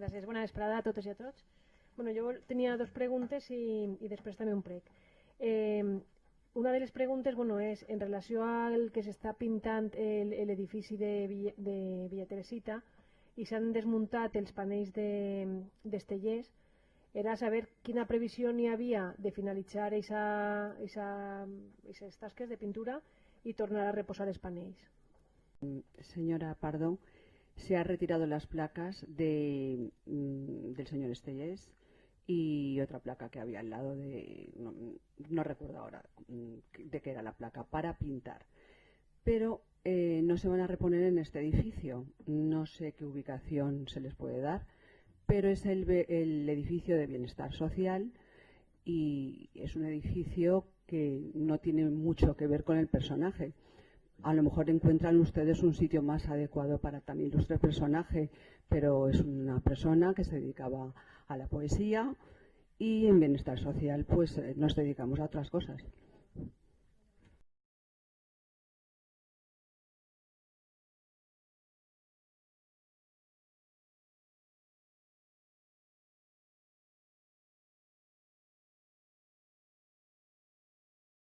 Gràcies. Bona vesprada a totes i a tots. Bueno, jo tenia dos preguntes i després també un prec. Una de les preguntes és en relació al que s'està pintant l'edifici de Villa Teresita i s'han desmuntat els panells d'Estellers. Era saber quina previsió n'hi havia de finalitzar aquestes tasques de pintura y tornar a reposar los paneles. Señora Pardo, se han retirado las placas del señor Estellés y otra placa que había al lado no recuerdo ahora de qué era la placa, para pintar. Pero no se van a reponer en este edificio. No sé qué ubicación se les puede dar, pero es el edificio de Bienestar Social y es un edificio que no tiene mucho que ver con el personaje. A lo mejor encuentran ustedes un sitio más adecuado para tan ilustre personaje, pero es una persona que se dedicaba a la poesía y en Bienestar Social pues nos dedicamos a otras cosas.